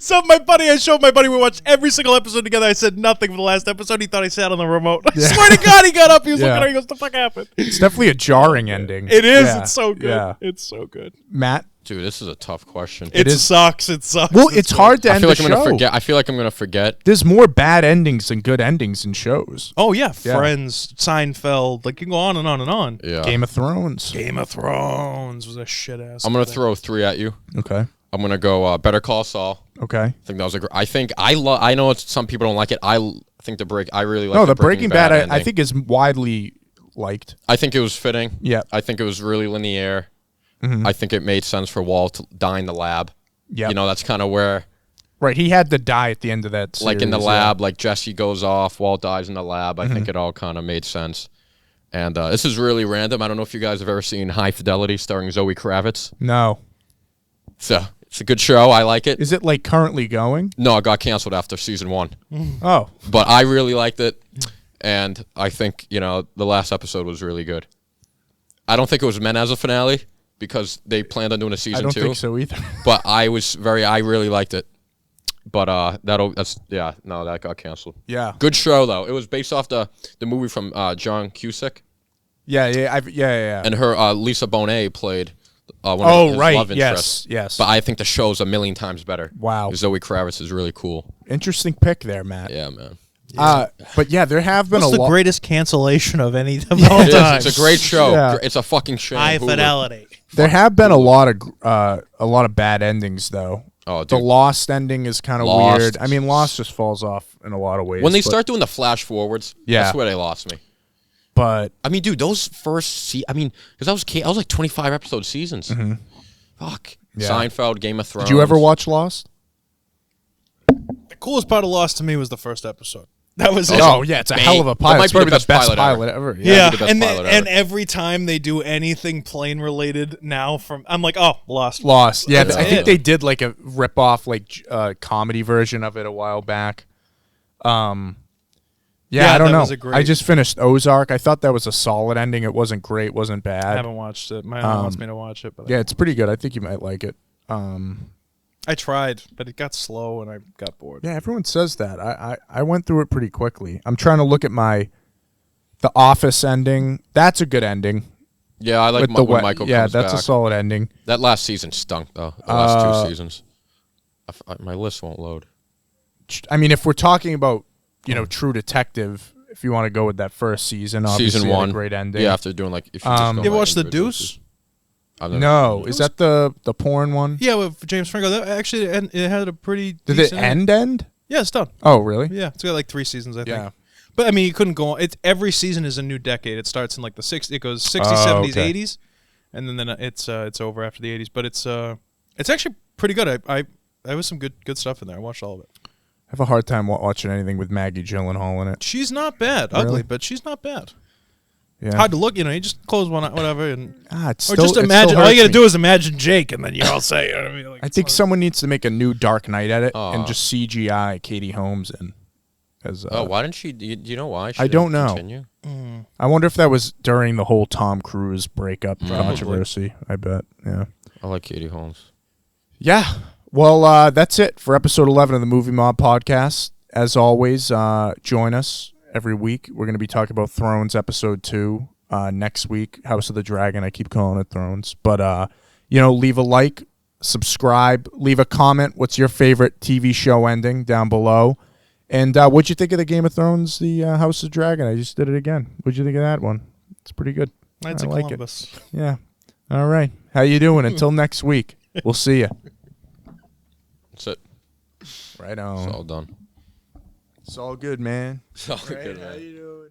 So I showed my buddy, we watched every single episode together. I said nothing for the last episode. He thought I sat on the remote. I swear to God, he got up. He was looking at it. He goes, the fuck happened? It's definitely a jarring ending. It is. Yeah, It's so good. Yeah. It's so good. Matt? Dude, this is a tough question. It sucks. It sucks. Well, it's hard to I end feel like the I'm show. gonna forget. I feel like I'm gonna forget. There's more bad endings than good endings in shows. Oh, yeah. Friends, Seinfeld. Like, you can go on and on and on. Yeah. Game of Thrones. Game of Thrones was a shit ass. I'm gonna throw 3 at you. Okay. I'm gonna go Better Call Saul. Okay. I think that was a. I know some people don't like it. I think I really like. No, the Breaking Bad I ending. think is widely liked. I think it was fitting. Yeah. I think it was really linear. I think it made sense for Walt to die in the lab. Yeah. You know, that's kind of where, Right, he had to die at the end of that series. like in the lab, like Jesse goes off, Walt dies in the lab. I think it all kind of made sense. And this is really random. I don't know if you guys have ever seen High Fidelity starring Zoe Kravitz. No. So it's a good show. I like it. Is it like currently going? No, it got canceled after season 1. Oh. But I really liked it. And I think, the last episode was really good. I don't think it was meant as a finale because they planned on doing a season 2. I don't think so either. But I really liked it. But that got canceled. Yeah. Good show though. It was based off the movie from John Cusack. Yeah. And her Lisa Bonet played one of his love interests. Yes. But I think the show's a million times better. Wow. Zoe Kravitz is really cool. Interesting pick there, Matt. Yeah, man. But yeah, there have been What's a the lot. great's cancellation of any of all It time? is. It's a great show. Yeah. It's a fucking shame. High Hulu. fidelity. There have been a lot of bad endings though. Oh, The dude. Lost ending is kind of Lost. weird. I mean, Lost just falls off in a lot of ways. When they but- start doing the flash forwards, Yeah. that's where they lost me. but I mean, dude, those first because I was like 25 episode seasons. Fuck. Yeah. Seinfeld, Game of Thrones. did you ever watch Lost? The coolest part of Lost to me was the first episode. That was it. Oh yeah, it's a hell of a That pilot. might It's be the probably best pilot ever. Yeah, the best and pilot and ever. every time they do anything plane related now, I'm like, oh, Lost. Lost. Yeah, That's I think it. they did like a rip off comedy version of it a while back. Yeah, Yeah, I don't that know. was a great- I just finished Ozark. I thought that was a solid ending. It wasn't great, wasn't I bad. haven't watched it. My mom wants me to watch it, but Yeah, it's pretty good. I think you might like it. I tried, but it got slow and I got bored. Yeah, everyone says that. I went through it pretty quickly. I'm trying to look at the Office ending. That's a good ending. Yeah, I like With the when we- Michael yeah, comes that's back. a solid ending. That last season stunk, though. The last 2 seasons. My list won't load. I mean, if we're talking about True Detective, if you want to go with that first season, obviously Season had a 1. great ending. Yeah, after doing like... If you just go You by ever watch The individual Deuce? seasons. I've never No, seen is that the porn one? Yeah, with James Franco. That actually, it had a pretty. Did it decent end? Yeah, it's done. Oh, really? Yeah, it's got like 3 seasons, I think. Yeah. But I mean, you couldn't go on. It's every season is a new decade. It starts in like the 60s. It goes 60s, Oh, 70s, okay. 80s, and then it's over after the 80s. But it's actually pretty good. I there was some good stuff in there. I watched all of it. I have a hard time watching anything with Maggie Gyllenhaal in it. She's not bad. Really? Ugly, but she's not bad. Yeah. Hard to look, you just close one eye, whatever, and it's or still, just it imagine. still All you hurts got to me. do is imagine Jake, and then you're all set. You know what I mean? Like, I think someone needs to make a new Dark Knight edit Aw. and just CGI Katie Holmes in. As, why didn't she? Do you know why? She I don't didn't know. Continue? I wonder if that was during the whole Tom Cruise breakup Probably. controversy. I bet. Yeah. I like Katie Holmes. Yeah. Well, that's it for episode 11 of the Movie Mob podcast. As always, join us every week. We're going to be talking about Thrones episode 2 next week. House of the Dragon. I keep calling it Thrones. But, leave a like, subscribe, leave a comment. What's your favorite TV show ending down below? And what'd you think of the Game of Thrones, the House of Dragon? I just did it again. What'd you think of that one? It's pretty good. Knights I of like Columbus. it. Yeah. All right. How you doing? Until next week. We'll see you. That's it. Right on. It's all done. It's all good, man. It's all good, man. How you doing?